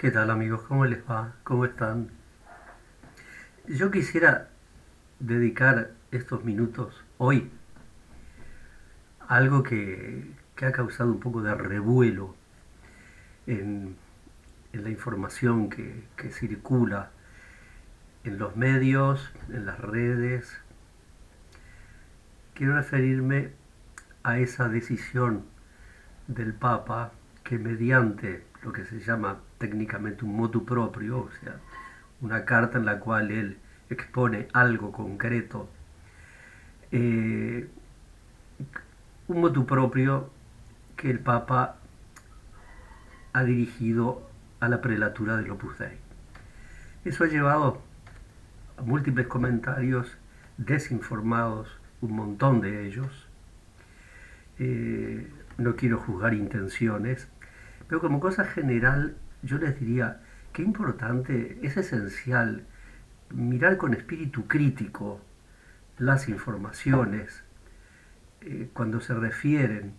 ¿Qué tal amigos? ¿Cómo les va? ¿Cómo están? Yo quisiera dedicar estos minutos hoy a algo que ha causado un poco de revuelo en, en la información que circula en los medios, en las redes. Quiero referirme a esa decisión del Papa que mediante lo que se llama técnicamente un motu proprio, o sea, una carta en la cual él expone algo concreto, eh, un motu propio que el Papa ha dirigido a la prelatura del Opus Dei. Eso ha llevado a múltiples comentarios desinformados, un montón de ellos. No quiero juzgar intenciones, pero como cosa general yo les diría que importante, es esencial mirar con espíritu crítico las informaciones cuando se refieren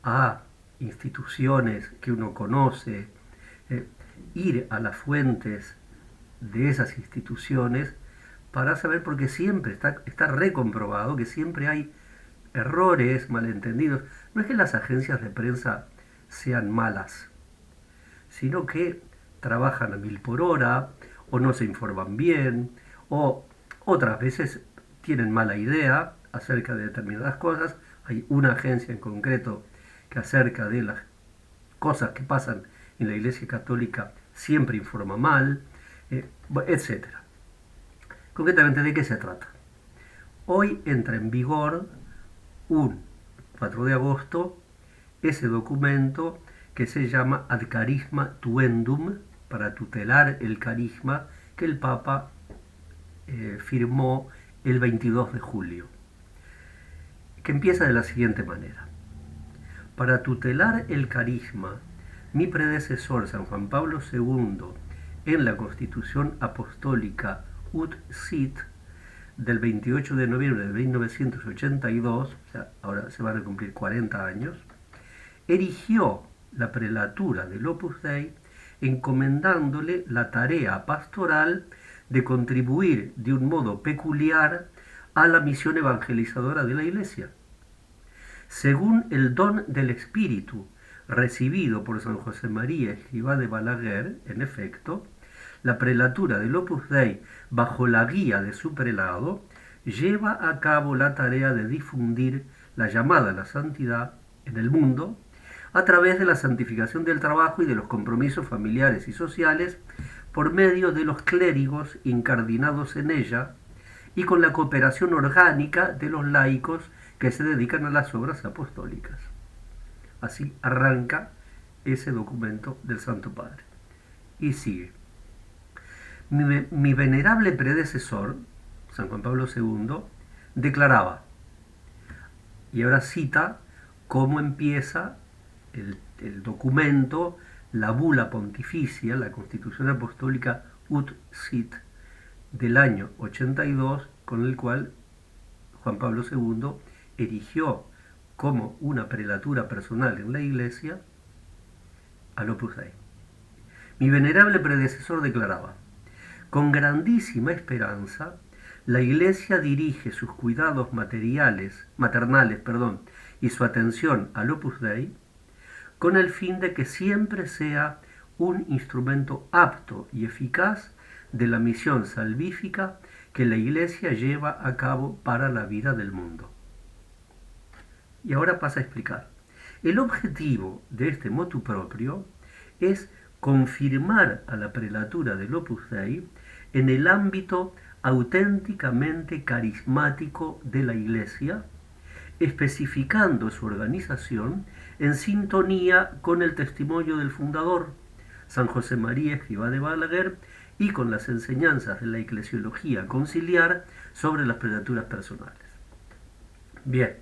a instituciones que uno conoce, eh, ir a las fuentes de esas instituciones para saber, porque siempre está recomprobado que siempre hay errores, malentendidos. No es que las agencias de prensa sean malas, sino que trabajan a 1000 por hora, o no se informan bien, o otras veces tienen mala idea acerca de determinadas cosas. Hay una agencia en concreto que acerca de las cosas que pasan en la Iglesia Católica siempre informa mal, etcétera. Concretamente, ¿de qué se trata? Hoy entra en vigor un 4 de agosto ese documento que se llama Ad Carisma Tuendum, para tutelar el carisma, que el Papa firmó el 22 de julio, que empieza de la siguiente manera. Para tutelar el carisma, mi predecesor San Juan Pablo II, en la Constitución Apostólica Ut Sit del 28 de noviembre de 1982, o sea, ahora se van a cumplir 40 años, erigió la prelatura del Opus Dei encomendándole la tarea pastoral de contribuir de un modo peculiar a la misión evangelizadora de la Iglesia. Según el don del Espíritu recibido por San José María Escrivá de Balaguer, en efecto, la prelatura del Opus Dei, bajo la guía de su prelado, lleva a cabo la tarea de difundir la llamada a la santidad en el mundo a través de la santificación del trabajo y de los compromisos familiares y sociales por medio de los clérigos incardinados en ella y con la cooperación orgánica de los laicos que se dedican a las obras apostólicas. Así arranca ese documento del Santo Padre. Y sigue. Mi venerable predecesor, San Juan Pablo II, declaraba, y ahora cita cómo empieza el documento, la bula pontificia, la Constitución Apostólica Ut Sit del año 82, con el cual Juan Pablo II erigió como una prelatura personal en la Iglesia al Opus Dei. Mi venerable predecesor declaraba: con grandísima esperanza, la Iglesia dirige sus cuidados maternales, y su atención al Opus Dei con el fin de que siempre sea un instrumento apto y eficaz de la misión salvífica que la Iglesia lleva a cabo para la vida del mundo. Y ahora pasa a explicar. El objetivo de este motu proprio es confirmar a la prelatura del Opus Dei en el ámbito auténticamente carismático de la Iglesia, especificando su organización en sintonía con el testimonio del fundador, San José María Escrivá de Balaguer, y con las enseñanzas de la eclesiología conciliar sobre las prelaturas personales. Bien,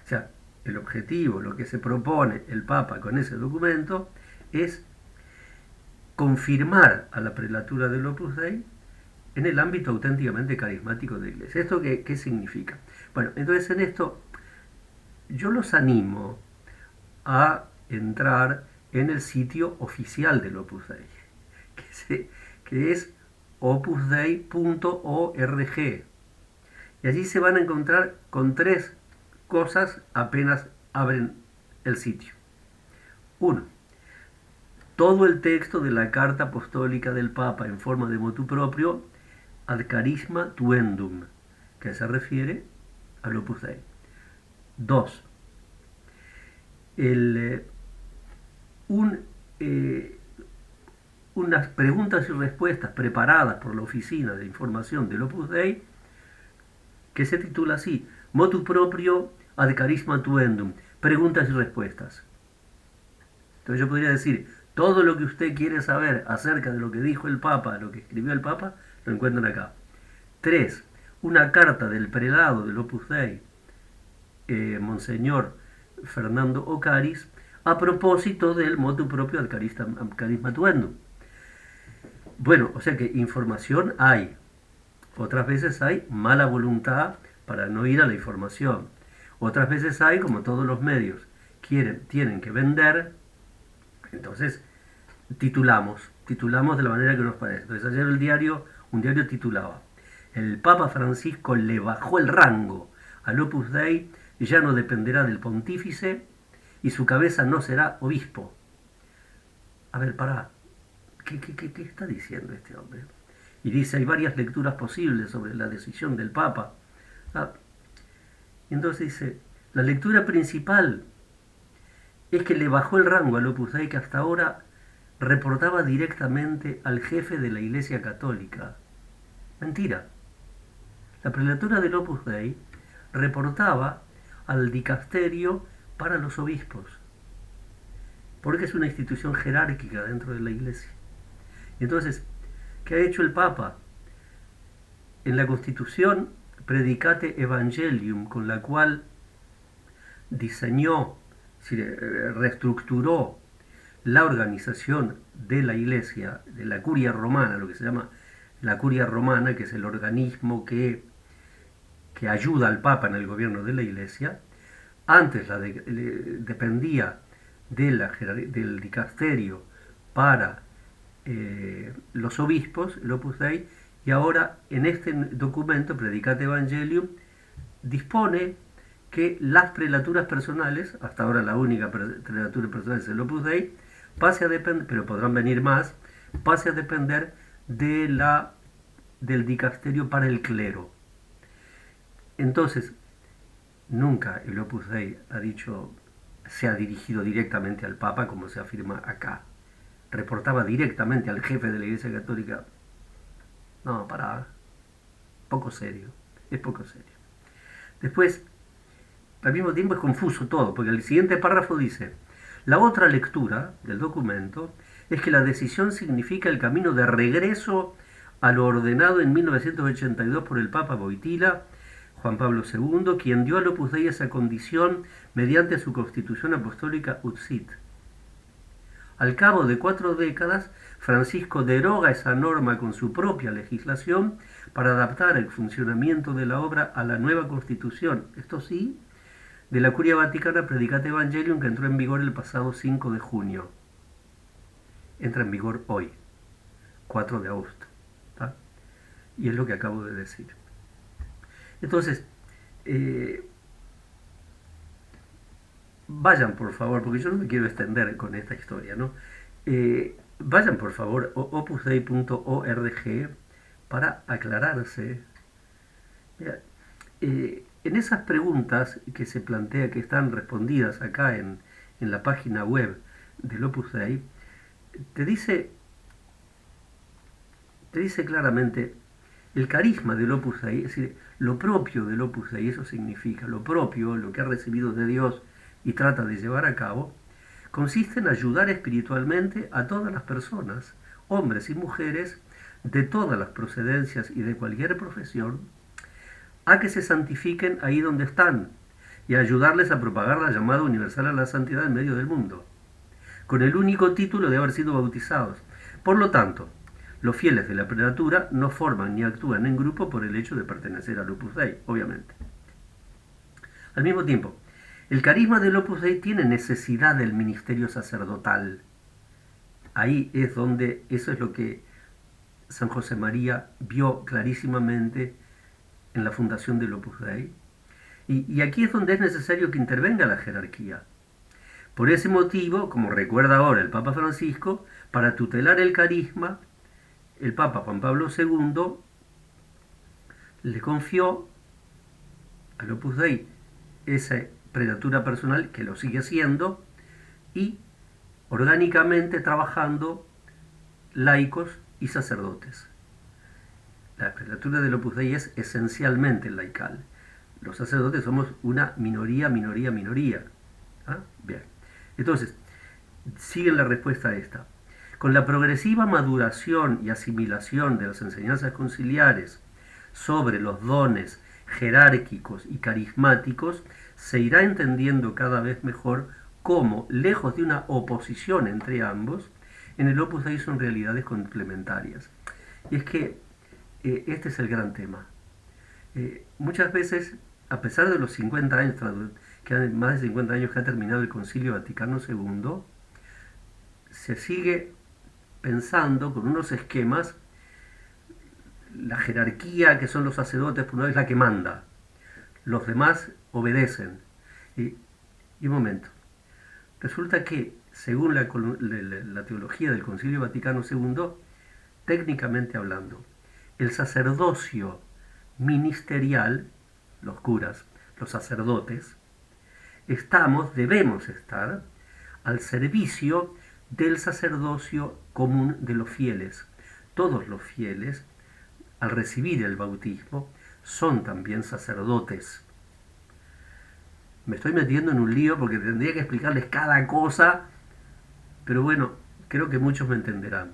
o sea, el objetivo, lo que se propone el Papa con ese documento es confirmar a la prelatura del Opus Dei en el ámbito auténticamente carismático de la Iglesia. ¿Esto qué significa? Bueno, entonces en esto yo los animo a entrar en el sitio oficial del Opus Dei. que es opusdei.org. Y allí se van a encontrar con tres cosas apenas abren el sitio. Uno, todo el texto de la carta apostólica del Papa en forma de motu proprio ad carisma tuendum, que se refiere al Opus Dei. Dos, el, un, unas preguntas y respuestas preparadas por la Oficina de Información del Opus Dei, que se titula así, motu proprio ad carisma tuendum, preguntas y respuestas. Entonces yo podría decir, todo lo que usted quiere saber acerca de lo que dijo el Papa, lo que escribió el Papa, lo encuentran acá. 3. Una carta del prelado del Opus Dei, Monseñor Fernando Ocaris, a propósito del motu propio al carisma tuendum. Bueno, o sea que información hay. Otras veces hay mala voluntad para no ir a la información. Otras veces hay, como todos los medios, tienen que vender. Entonces, titulamos de la manera que nos parece. Entonces, ayer un diario titulaba, el Papa Francisco le bajó el rango al Opus Dei, ya no dependerá del pontífice y su cabeza no será obispo. A ver, pará, ¿qué está diciendo este hombre? Y dice, hay varias lecturas posibles sobre la decisión del Papa. Entonces dice, la lectura principal es que le bajó el rango al Opus Dei, que hasta ahora reportaba directamente al jefe de la Iglesia Católica. Mentira. La prelatura del Opus Dei reportaba al dicasterio para los obispos, porque es una institución jerárquica dentro de la Iglesia. Entonces, ¿qué ha hecho el Papa? En la Constitución Predicate Evangelium, con la cual diseñó, reestructuró la organización de la Iglesia, de la Curia Romana, lo que se llama la Curia Romana, que es el organismo que ayuda al Papa en el gobierno de la Iglesia. Antes dependía del dicasterio para los obispos, el Opus Dei, y ahora en este documento, Predicate Evangelium, dispone que las prelaturas personales, hasta ahora la única prelatura personal es el Opus Dei, pase a depender, pero podrán venir más, pase a depender del dicasterio para el clero. Entonces, nunca el Opus Dei se ha dirigido directamente al Papa, como se afirma acá. Reportaba directamente al jefe de la Iglesia Católica. No, poco serio, es poco serio. Después, al mismo tiempo es confuso todo, porque el siguiente párrafo dice, la otra lectura del documento es que la decisión significa el camino de regreso a lo ordenado en 1982 por el Papa Wojtyła, Juan Pablo II, quien dio al Opus Dei esa condición mediante su constitución apostólica Ut Sit. Al cabo de 4 décadas, Francisco deroga esa norma con su propia legislación para adaptar el funcionamiento de la obra a la nueva constitución, esto sí, de la Curia Vaticana Predicate Evangelium, que entró en vigor el pasado 5 de junio. Entra en vigor hoy, 4 de agosto. ¿Tá? Y es lo que acabo de decir. Entonces, vayan por favor, porque yo no me quiero extender con esta historia, ¿no? Vayan por favor a opusdei.org para aclararse. Mira, en esas preguntas que se plantea, que están respondidas acá en la página web del Opus Dei, te dice claramente el carisma del Opus Dei, es decir, lo propio del Opus Dei, eso significa, lo propio, lo que ha recibido de Dios y trata de llevar a cabo, consiste en ayudar espiritualmente a todas las personas, hombres y mujeres, de todas las procedencias y de cualquier profesión, a que se santifiquen ahí donde están y a ayudarles a propagar la llamada universal a la santidad en medio del mundo, con el único título de haber sido bautizados. Por lo tanto, los fieles de la prelatura no forman ni actúan en grupo por el hecho de pertenecer al Opus Dei, obviamente. Al mismo tiempo, el carisma del Opus Dei tiene necesidad del ministerio sacerdotal. Ahí es donde, eso es lo que San José María vio clarísimamente en la fundación del Opus Dei. Y aquí es donde es necesario que intervenga la jerarquía. Por ese motivo, como recuerda ahora el Papa Francisco, para tutelar el carisma, el Papa Juan Pablo II le confió al Opus Dei esa prelatura personal, que lo sigue siendo, y orgánicamente trabajando laicos y sacerdotes. La prelatura del Opus Dei es esencialmente laical. Los sacerdotes somos una minoría. ¿Ah? Bien. Entonces, sigue la respuesta a esta. Con la progresiva maduración y asimilación de las enseñanzas conciliares sobre los dones jerárquicos y carismáticos, se irá entendiendo cada vez mejor cómo, lejos de una oposición entre ambos, en el Opus Dei son realidades complementarias. Y es que este es el gran tema. Muchas veces, a pesar de los 50 años, que más de 50 años que ha terminado el Concilio Vaticano II, se sigue pensando con unos esquemas, la jerarquía que son los sacerdotes, por una vez la que manda, los demás obedecen. Y un momento, resulta que según la teología del Concilio Vaticano II, técnicamente hablando, el sacerdocio ministerial, los curas, los sacerdotes, debemos estar al servicio del sacerdocio común de los fieles. Todos los fieles, al recibir el bautismo, son también sacerdotes. Me estoy metiendo en un lío porque tendría que explicarles cada cosa, pero bueno, creo que muchos me entenderán.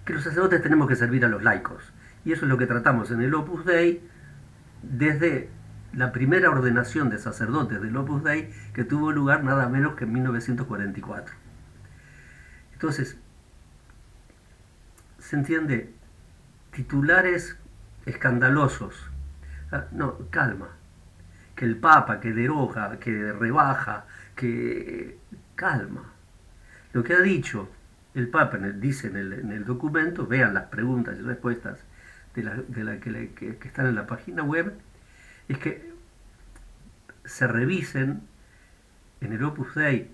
Que los sacerdotes tenemos que servir a los laicos. Y eso es lo que tratamos en el Opus Dei desde la primera ordenación de sacerdotes del Opus Dei, que tuvo lugar nada menos que en 1944. Entonces, ¿se entiende? Titulares escandalosos. No, calma. Que el Papa, que deroga, que rebaja, que... Calma. Lo que ha dicho el Papa, dice en el documento, vean las preguntas y respuestas que están en la página web, es que se revisen en el Opus Dei,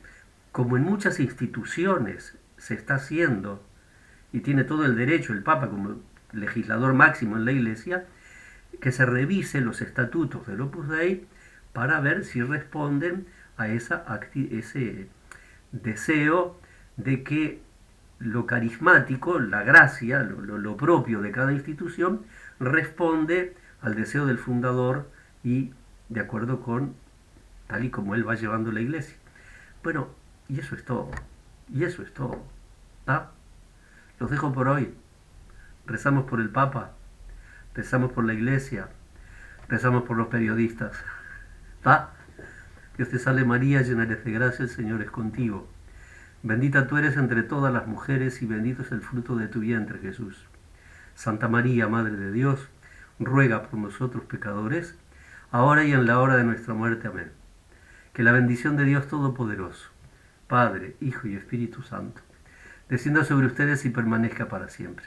como en muchas instituciones se está haciendo, y tiene todo el derecho el Papa como legislador máximo en la Iglesia, que se revisen los estatutos del Opus Dei para ver si responden a ese deseo de que lo carismático, la gracia, lo propio de cada institución, responde al deseo del fundador y de acuerdo con tal y como él va llevando la Iglesia. Bueno, y eso es todo. Y eso es todo. ¿Ah? Los dejo por hoy. Rezamos por el Papa, rezamos por la Iglesia, rezamos por los periodistas. ¿Ah? Dios te salve María, llena eres de gracia, el Señor es contigo. Bendita tú eres entre todas las mujeres y bendito es el fruto de tu vientre, Jesús. Santa María, Madre de Dios, ruega por nosotros pecadores, ahora y en la hora de nuestra muerte. Amén. Que la bendición de Dios Todopoderoso, Padre, Hijo y Espíritu Santo, descienda sobre ustedes y permanezca para siempre.